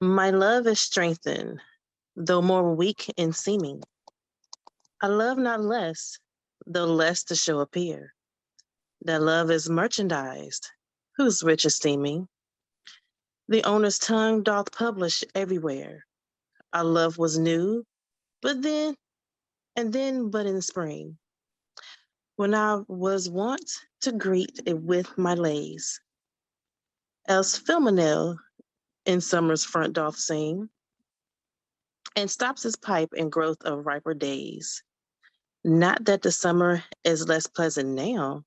My love is strengthened, though more weak in seeming. I love not less, though less to show appear. That love is merchandised, whose rich esteeming. The owner's tongue doth publish everywhere. Our love was new, but then, and then but in spring, when I was wont to greet it with my lays. Else Philomel in summer's front doth sing, and stops his pipe in growth of riper days. Not that the summer is less pleasant now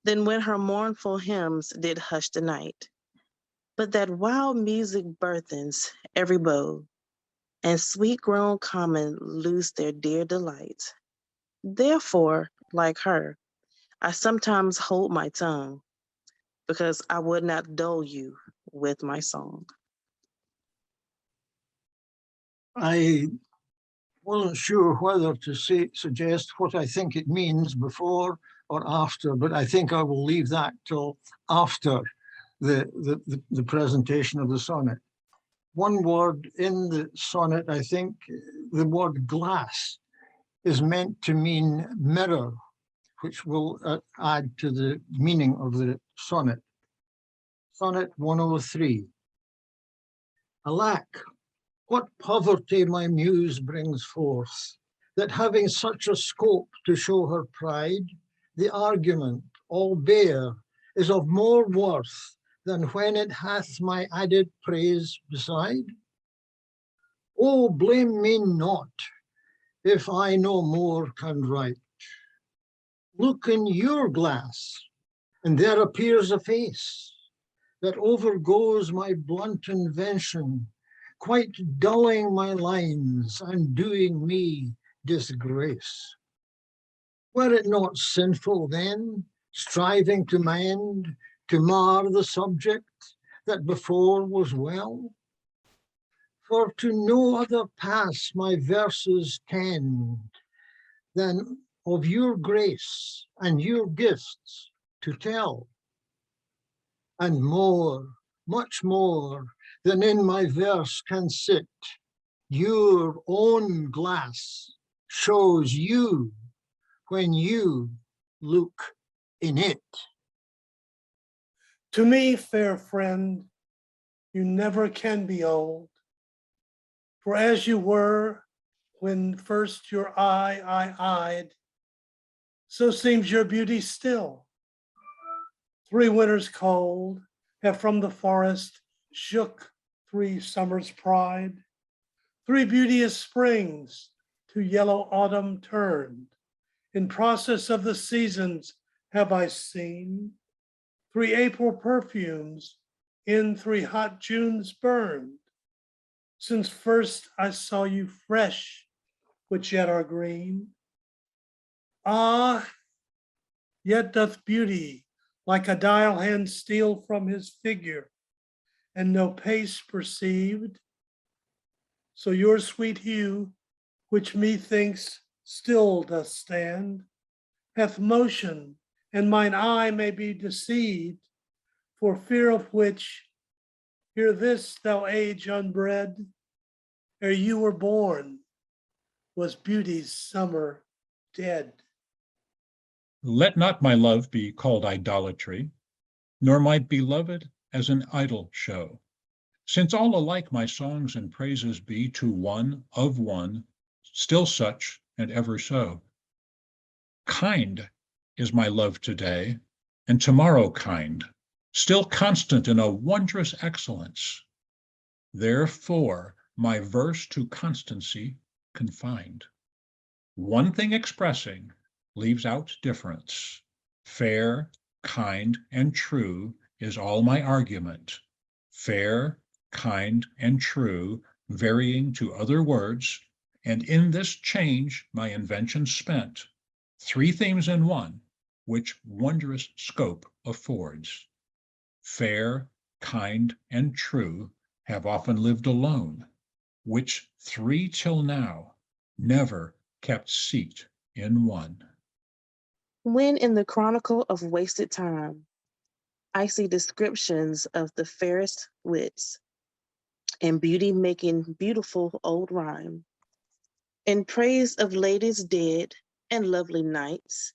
than when her mournful hymns did hush the night, but that wild music burthens every bow, and sweet grown common lose their dear delight. Therefore, like her, I sometimes hold my tongue, because I would not dull you with my song. I wasn't sure whether to suggest what I think it means before or after, but I think I will leave that till after the presentation of the sonnet. One word in the sonnet, I think the word glass is meant to mean mirror, which will add to the meaning of the sonnet. Sonnet 103. Alack, what poverty my muse brings forth, that having such a scope to show her pride, the argument, all bare, is of more worth than when it hath my added praise beside? Oh, blame me not, if I no more can write. Look in your glass, and there appears a face that overgoes my blunt invention, quite dulling my lines and doing me disgrace. Were it not sinful then, striving to mend, to mar the subject that before was well? For to no other pass my verses tend than of your grace and your gifts to tell. And more, much more than in my verse can sit, your own glass shows you when you look in it. To me, fair friend, you never can be old, for as you were when first your eye I eyed, so seems your beauty still. 3 winters cold have from the forest shook 3 summers' pride. 3 beauteous springs to yellow autumn turned. In process of the seasons have I seen 3 April perfumes in 3 hot Junes burned. Since first I saw you fresh, which yet are green. Ah, yet doth beauty like a dial hand steal from his figure, and no pace perceived. So your sweet hue, which methinks still doth stand, hath motion, and mine eye may be deceived, for fear of which, hear this, thou age unbred, ere you were born, was beauty's summer dead. Let not my love be called idolatry, nor my beloved as an idol show. Since all alike my songs and praises be to one of one, still such and ever so. Kind is my love today, and tomorrow kind, still constant in a wondrous excellence. Therefore my verse to constancy confined. One thing expressing leaves out difference. Fair, kind, and true is all my argument. Fair, kind, and true, varying to other words, and in this change my invention spent. 3 themes in one, which wondrous scope affords. Fair, kind, and true have often lived alone, which 3 till now never kept seat in one. When in the chronicle of wasted time, I see descriptions of the fairest wits, and beauty making beautiful old rhyme. In praise of ladies dead and lovely knights,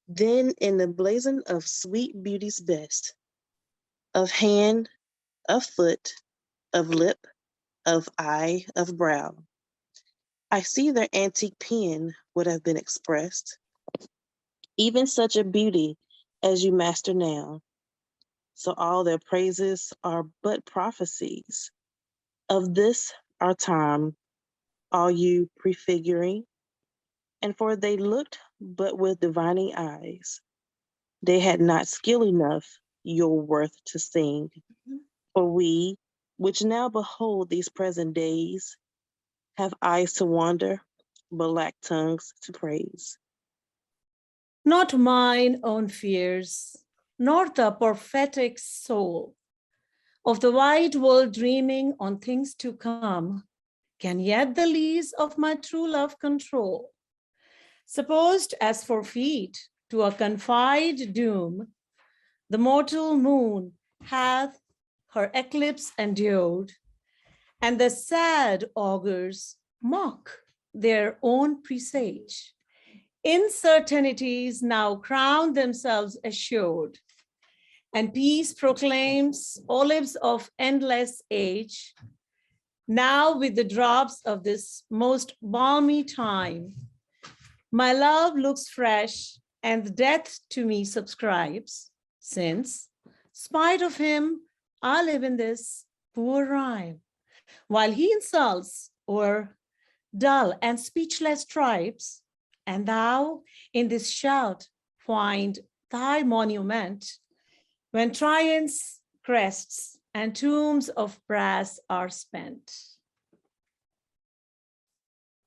then in the blazon of sweet beauty's best, of hand, of foot, of lip, of eye, of brow, I see their antique pen would have been expressed, even such a beauty as you master now. So all their praises are but prophecies of this our time, all you prefiguring, and for they looked but with divining eyes. They had not skill enough your worth to sing. For we, which now behold these present days, have eyes to wonder, but lack tongues to praise. Not mine own fears, nor the prophetic soul of the wide world dreaming on things to come, can yet the lease of my true love control. Supposed as forfeit to a confide doom, the mortal moon hath her eclipse endured, and the sad augurs mock their own presage. Incertainties now crown themselves assured, and peace proclaims olives of endless age. Now with the drops of this most balmy time, my love looks fresh and death to me subscribes, since, spite of him, I live in this poor rhyme, while he insults o'er dull and speechless tribes, and thou in this shout find thy monument, when triumphs, crests, and tombs of brass are spent.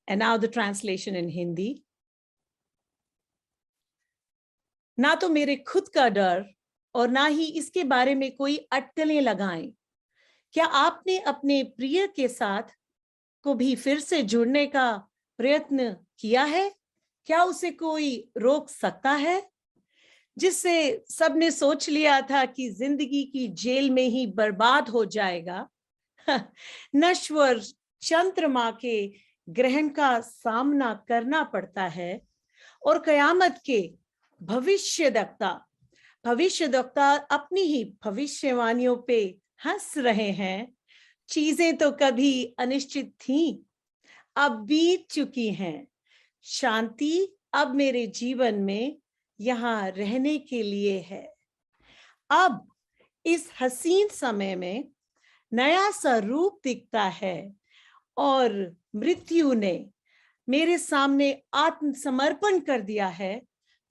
And now the translation in Hindi. ना तो मेरे खुद का डर और ना ही इसके बारे में कोई अटकलें लगाएं। क्या आपने अपने प्रिय के साथ को भी फिर से जुड़ने का प्रयत्न किया है? क्या उसे कोई रोक सकता है? जिससे सबने सोच लिया था कि जिंदगी की जेल में ही बर्बाद हो जाएगा, नश्वर चंद्रमा के ग्रहण का सामना करना पड़ता है और कयामत के भविष्यद्वक्ता अपनी ही भविष्यवाणियों पे हंस रहे हैं। चीजें तो कभी अनिश्चित थीं, अब बीत चुकी हैं। शांति अब मेरे जीवन में यहाँ रहने के लिए है। अब इस हसीन समय में नया सा रूप दिखता है और मृत्यु ने मेरे सामने आत्मसमर्पण कर दिया है,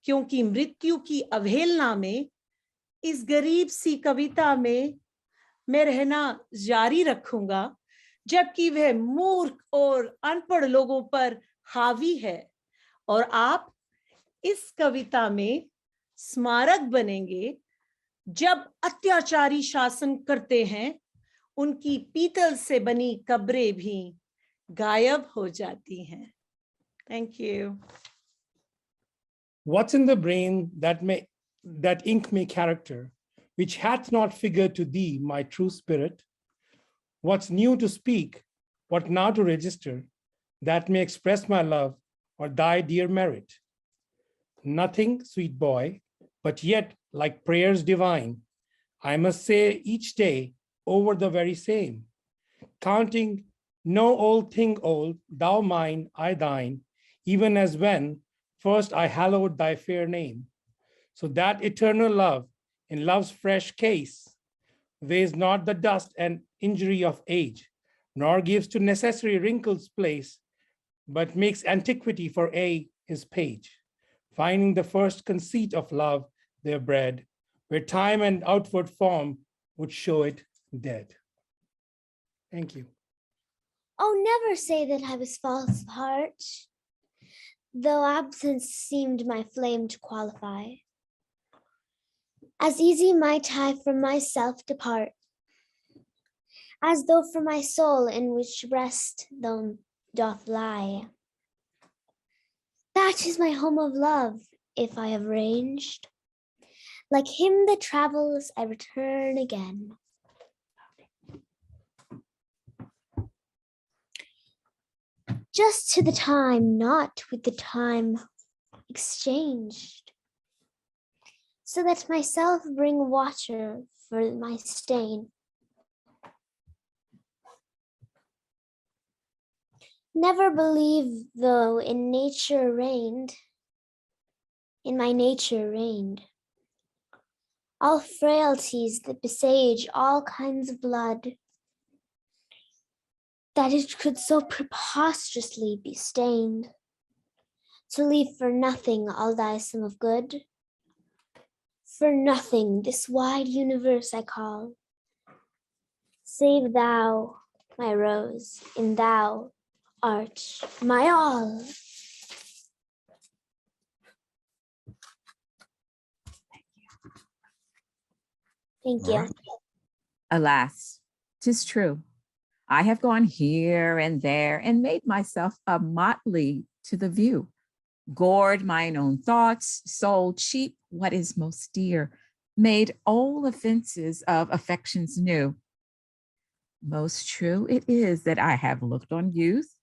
क्योंकि मृत्यु की अवहेलना में इस गरीब सी कविता में मैं रहना जारी रखूंगा, जबकि वह मूर्ख और अनपढ़ लोगों पर हावी है, और आप इस कविता में स्मारक बनेंगे। जब अत्याचारी शासन करते हैं, उनकी पीतल से बनी कब्रें भी गायब हो जाती हैं। Thank you. What's in the brain that ink may character, which hath not figured to thee, my true spirit? What's new to speak, what now to register, that may express my love or thy dear merit? Nothing, sweet boy, but yet like prayers divine, I must say each day over the very same, counting no old thing old, thou mine, I thine, even as when first I hallowed thy fair name. So that eternal love in love's fresh case weighs not the dust and injury of age, nor gives to necessary wrinkles place, but makes antiquity for aye his page, finding the first conceit of love their bread, where time and outward form would show it dead. Thank you. Oh, never say that I was false of heart, though absence seemed my flame to qualify. As easy might I from myself depart, as though from my soul in which rest doth lie. That is my home of love, if I have ranged. Like him that travels, I return again. just to the time, not with the time exchanged, so that myself bring water for my stain. Never believe, though in my nature reigned, all frailties that besage all kinds of blood, that it could so preposterously be stained, to leave for nothing all thy sum of good. For nothing this wide universe I call, save thou, my rose, and thou art my all. Thank you. Alas, 'tis true. I have gone here and there and made myself a motley to the view, gored mine own thoughts, sold cheap what is most dear, made old offenses of affections new. Most true it is that I have looked on youth,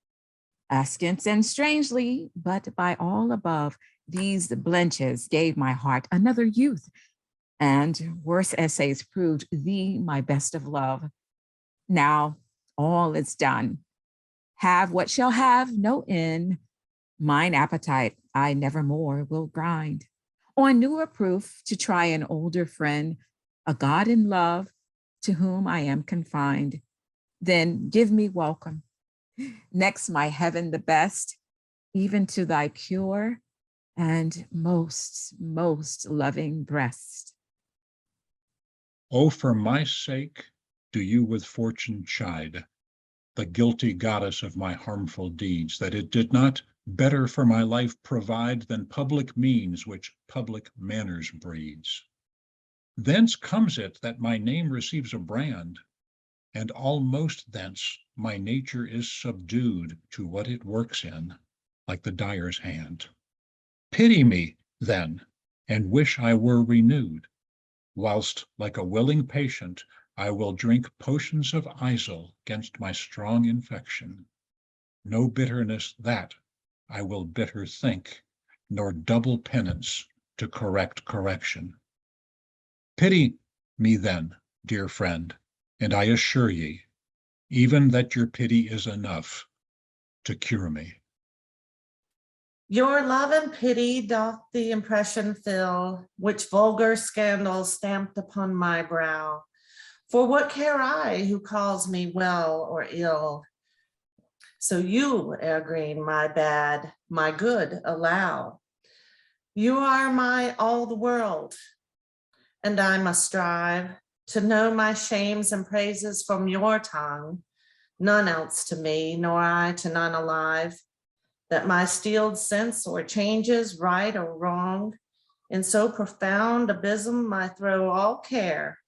askance and strangely, but by all above, these blenches gave my heart another youth, and worse essays proved thee my best of love. Now all is done. Have what shall have no end. Mine appetite I nevermore will grind. On newer proof to try an older friend, a God in love, to whom I am confined. Then give me welcome. Next my heaven the best, even to thy pure and most loving breast. Oh, for my sake, do you with fortune chide, the guilty goddess of my harmful deeds, that it did not better for my life provide than public means which public manners breeds. Thence comes it that my name receives a brand, and almost thence my nature is subdued to what it works in, like the dyer's hand. Pity me, then, and wish I were renewed, whilst, like a willing patient, I will drink potions of Isel 'gainst my strong infection. No bitterness that I will bitter think, nor double penance to correct correction. Pity me then, dear friend, and I assure ye, even that your pity is enough to cure me. Your love and pity doth the impression fill, which vulgar scandal stamped upon my brow. For what care I who calls me well or ill? So you, Evergreen, my bad, my good, allow. You are my all the world, and I must strive to know my shames and praises from your tongue, none else to me, nor I to none alive, that my steeled sense or changes right or wrong, in so profound abysm I throw all care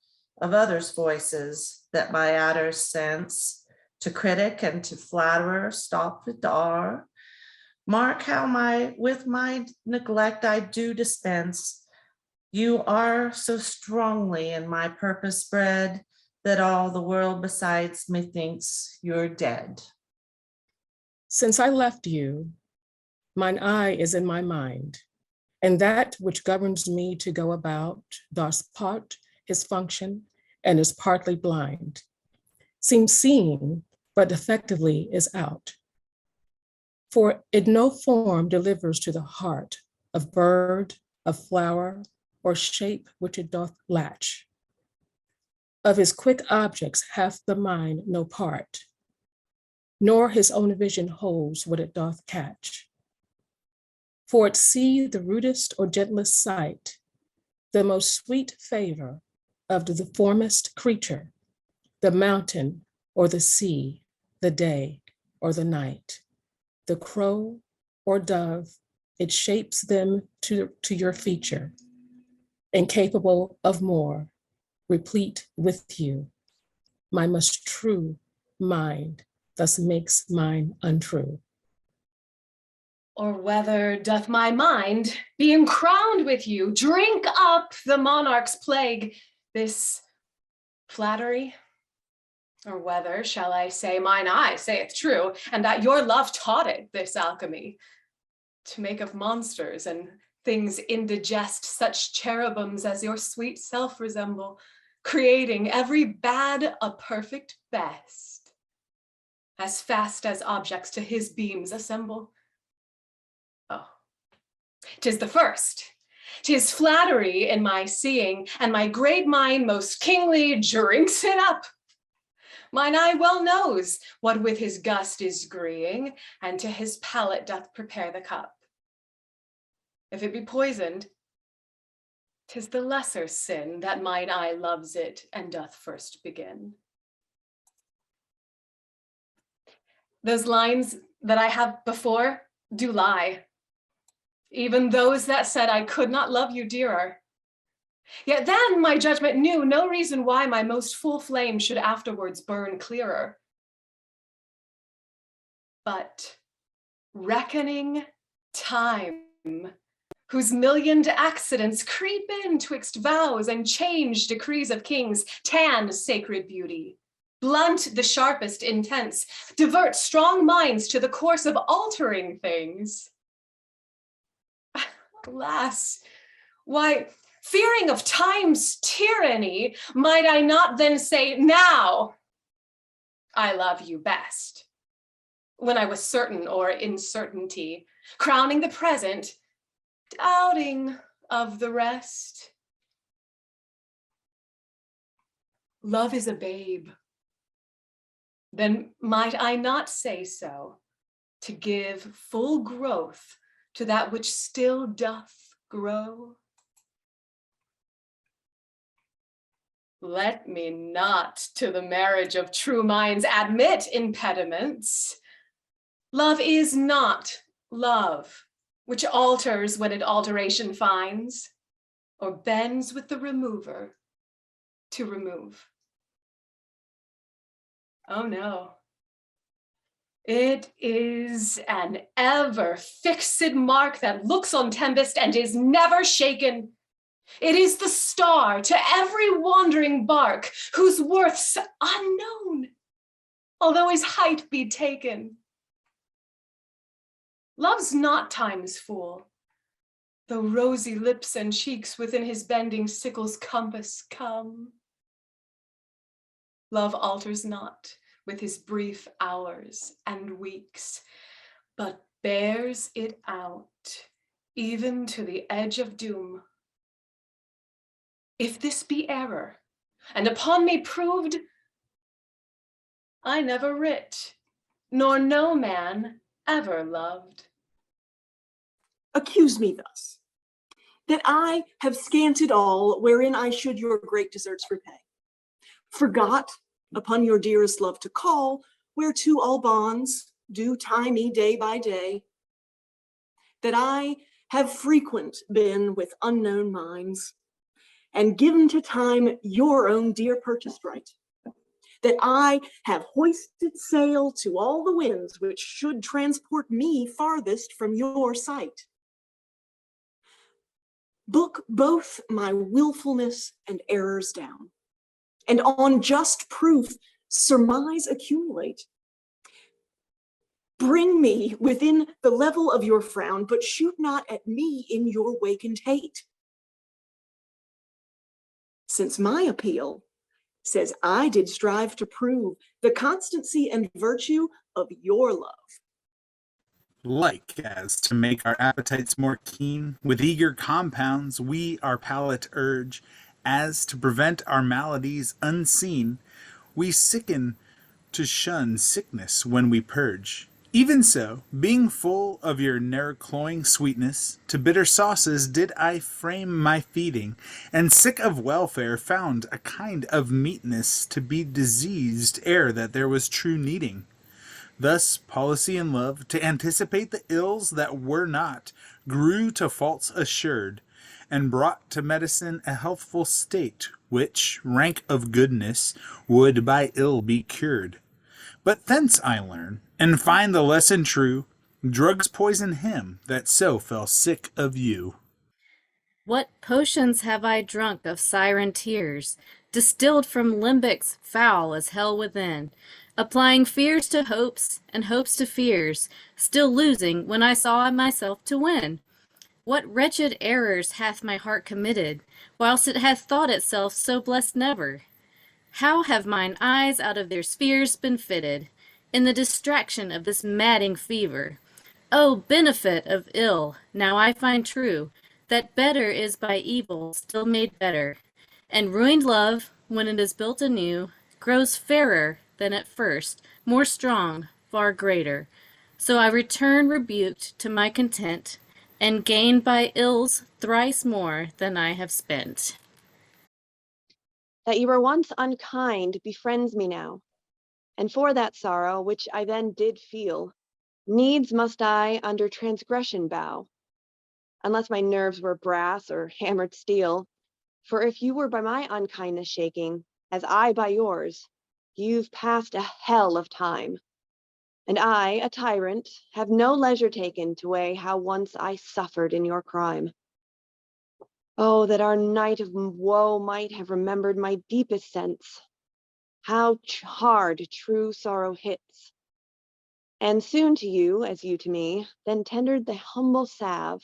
of others' voices, that my adder's sense to critic and to flatterer stopped are. Mark how with my neglect I do dispense. You are so strongly in my purpose bred, that all the world besides me thinks you're dead. Since I left you, mine eye is in my mind, and that which governs me to go about, thus part his function and is partly blind, seems seeing, but effectively is out. For it no form delivers to the heart of bird, of flower, or shape which it doth latch. Of his quick objects hath the mind no part, nor his own vision holds what it doth catch. For it see the rudest or gentlest sight, the most sweet favor of the formest creature, the mountain or the sea, the day or the night, the crow or dove, it shapes them to your feature, incapable of more, replete with you. My most true mind thus makes mine untrue. Or whether doth my mind, being crowned with you, drink up the monarch's plague, this flattery? Or whether, shall I say, mine eye saith true, and that your love taught it this alchemy, to make of monsters and things indigest such cherubims as your sweet self resemble, creating every bad a perfect best, as fast as objects to his beams assemble. Oh, 'tis the first. 'Tis flattery in my seeing, and my great mind most kingly drinks it up. Mine eye well knows what with his gust is greeing, and to his palate doth prepare the cup. If it be poisoned, 'tis the lesser sin that mine eye loves it and doth first begin. Those lines that I have before do lie, even those that said I could not love you dearer. Yet then my judgment knew no reason why my most full flame should afterwards burn clearer. But reckoning time, whose millioned accidents creep in twixt vows and change decrees of kings, tan sacred beauty, blunt the sharpest intents, divert strong minds to the course of altering things. Alas, why, fearing of time's tyranny, might I not then say, now I love you best, when I was certain or in certainty, crowning the present, doubting of the rest. Love is a babe. Then might I not say so, to give full growth to that which still doth grow? Let me not to the marriage of true minds admit impediments. Love is not love, which alters when it alteration finds, or bends with the remover to remove. Oh no, it is an ever fixed mark that looks on tempest and is never shaken. It is the star to every wandering bark, whose worth's unknown, although his height be taken. Love's not time's fool, though rosy lips and cheeks within his bending sickle's compass come. Love alters not with his brief hours and weeks, but bears it out even to the edge of doom. If this be error, and upon me proved, I never writ, nor no man ever loved. Accuse me thus, that I have scanted all wherein I should your great deserts repay, forgot upon your dearest love to call, whereto all bonds do tie me day by day, that I have frequent been with unknown minds, and given to time your own dear purchased right, that I have hoisted sail to all the winds which should transport me farthest from your sight. Book both my willfulness and errors down, and on just proof surmise accumulate. Bring me within the level of your frown, but shoot not at me in your wakened hate. Since my appeal says I did strive to prove the constancy and virtue of your love. Like as to make our appetites more keen, with eager compounds we our palate urge, as to prevent our maladies unseen, we sicken to shun sickness when we purge. Even so, being full of your ne'er-cloying sweetness, to bitter sauces did I frame my feeding, and sick of welfare found a kind of meetness to be diseased ere that there was true needing. Thus policy and love, to anticipate the ills that were not, grew to faults assured, and brought to medicine a healthful state, which, rank of goodness, would by ill be cured. But thence I learn, and find the lesson true, drugs poison him that so fell sick of you. What potions have I drunk of siren tears, distilled from limbics foul as hell within, applying fears to hopes and hopes to fears, still losing when I saw myself to win? What wretched errors hath my heart committed, whilst it hath thought itself so blessed never? How have mine eyes out of their spheres been fitted, in the distraction of this madding fever? O benefit of ill, now I find true, that better is by evil still made better, and ruined love, when it is built anew, grows fairer than at first, more strong, far greater. So I return rebuked to my content, and gain by ills thrice more than I have spent. That you were once unkind befriends me now, and for that sorrow which I then did feel, needs must I under transgression bow, unless my nerves were brass or hammered steel. For if you were by my unkindness shaking, as I by yours, you've passed a hell of time. And I, a tyrant, have no leisure taken to weigh how once I suffered in your crime. Oh, that our night of woe might have remembered my deepest sense, how hard true sorrow hits. And soon to you, as you to me, then tendered the humble salve,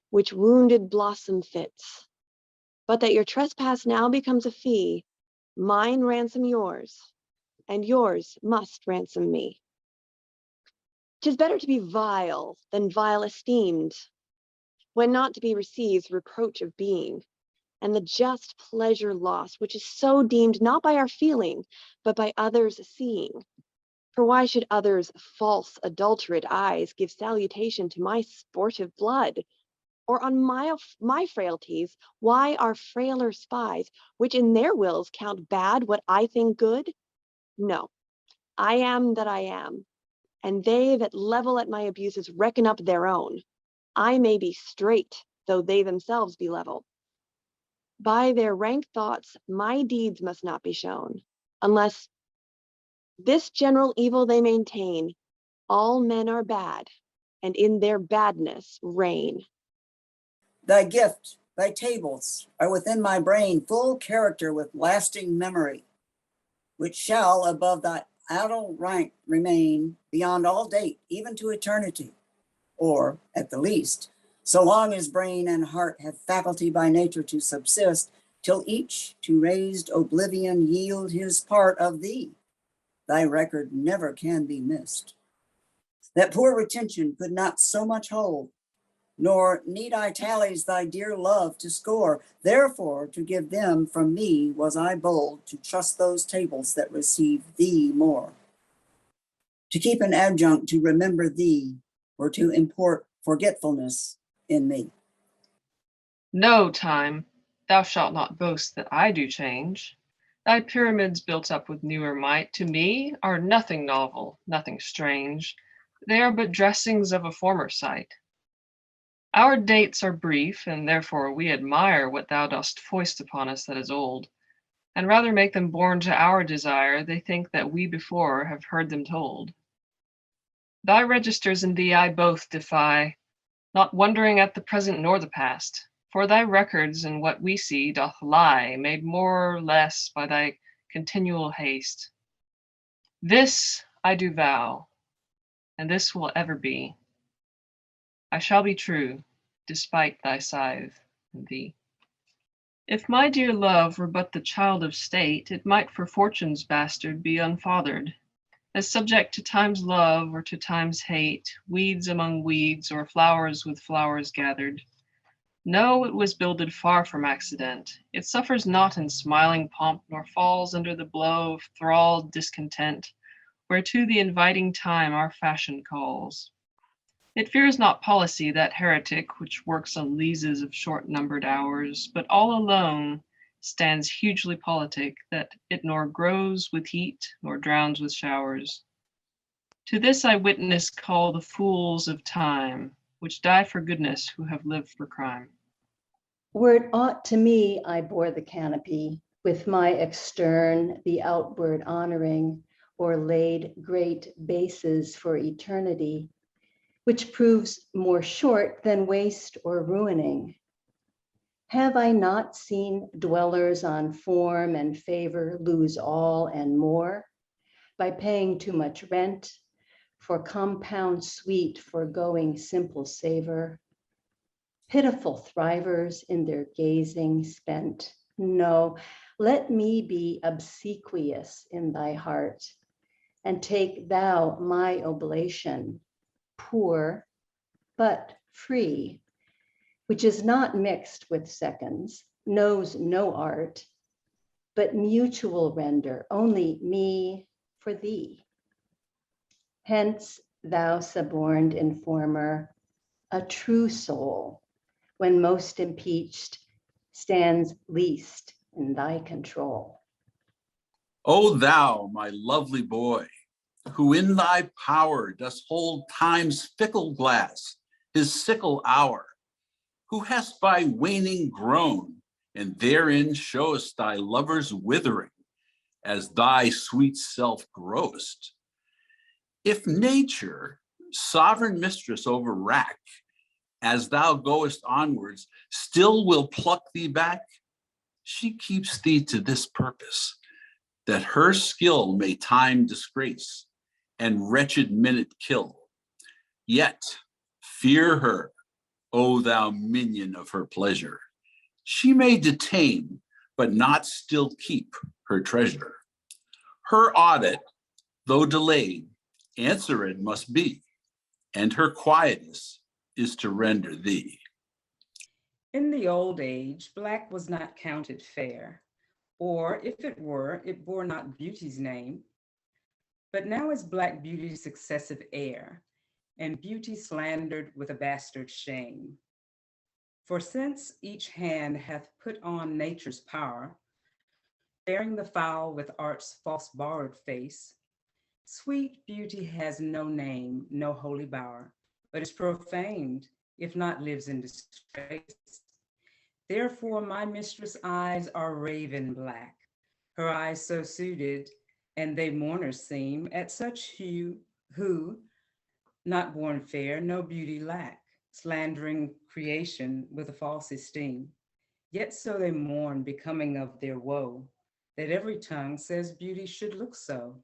which wounded blossom fits. But that your trespass now becomes a fee, mine ransom yours, and yours must ransom me. 'Tis better to be vile than vile esteemed, when not to be receives reproach of being, and the just pleasure lost, which is so deemed not by our feeling, but by others' seeing. For why should others' false adulterate eyes give salutation to my sportive blood? Or on my frailties, why are frailer spies, which in their wills count bad what I think good? No, I am that I am, and they that level at my abuses reckon up their own. I may be straight, though they themselves be level. By their rank thoughts, my deeds must not be shown, unless this general evil they maintain, all men are bad, and in their badness reign. Thy gift, thy tables are within my brain, full character with lasting memory, which shall above thy adult rank remain beyond all date, even to eternity, or at the least, so long as brain and heart have faculty by nature to subsist, till each to raised oblivion yield his part of thee. Thy record never can be missed. That poor retention could not so much hold, nor need I tallies thy dear love to score. Therefore, to give them from me was I bold, to trust those tables that receive thee more. To keep an adjunct to remember thee, or to import forgetfulness in me. No, time, thou shalt not boast that I do change. Thy pyramids built up with newer might to me are nothing novel, nothing strange. They are but dressings of a former sight. Our dates are brief, and therefore we admire what thou dost foist upon us that is old, and rather make them born to our desire. They think that we before have heard them told. Thy registers and thee I both defy, not wondering at the present nor the past. For thy records and what we see doth lie, made more or less by thy continual haste. This I do vow, and this will ever be. I shall be true, despite thy scythe and thee. If my dear love were but the child of state, it might for fortune's bastard be unfathered, as subject to time's love or to time's hate, weeds among weeds or flowers with flowers gathered. No, it was builded far from accident. It suffers not in smiling pomp, nor falls under the blow of thralled discontent, whereto the inviting time our fashion calls. It fears not policy, that heretic which works on leases of short-numbered hours, but all alone stands hugely politic, that it nor grows with heat, nor drowns with showers. To this I witness call the fools of time, which die for goodness who have lived for crime. Were it aught to me, I bore the canopy, with my extern the outward honoring, or laid great bases for eternity, which proves more short than waste or ruining. Have I not seen dwellers on form and favor lose all and more by paying too much rent for compound sweet foregoing simple savor? Pitiful thrivers in their gazing spent. No, let me be obsequious in thy heart, and take thou my oblation, poor but free, which is not mixed with seconds, knows no art, but mutual render, only me for thee. Hence, thou suborned informer, a true soul, when most impeached, stands least in thy control. O thou, my lovely boy, who in thy power dost hold time's fickle glass, his sickle hour, who hast by waning grown, and therein showest thy lover's withering, as thy sweet self growest. If nature, sovereign mistress over wrack, as thou goest onwards, still will pluck thee back, she keeps thee to this purpose, that her skill may time disgrace, and wretched minute kill. Yet fear her, O thou minion of her pleasure. She may detain, but not still keep her treasure. Her audit, though delayed, answered must be, and her quietus is to render thee. In the old age, black was not counted fair, or if it were, it bore not beauty's name. But now is black beauty's successive heir, and beauty slandered with a bastard shame. For since each hand hath put on nature's power, bearing the foul with art's false borrowed face, sweet beauty has no name, no holy bower, but is profaned, if not lives in disgrace. Therefore my mistress' eyes are raven black, her eyes so suited, and they mourners seem, at such hue who, not born fair, no beauty lack, slandering creation with a false esteem. Yet so they mourn, becoming of their woe, that every tongue says beauty should look so.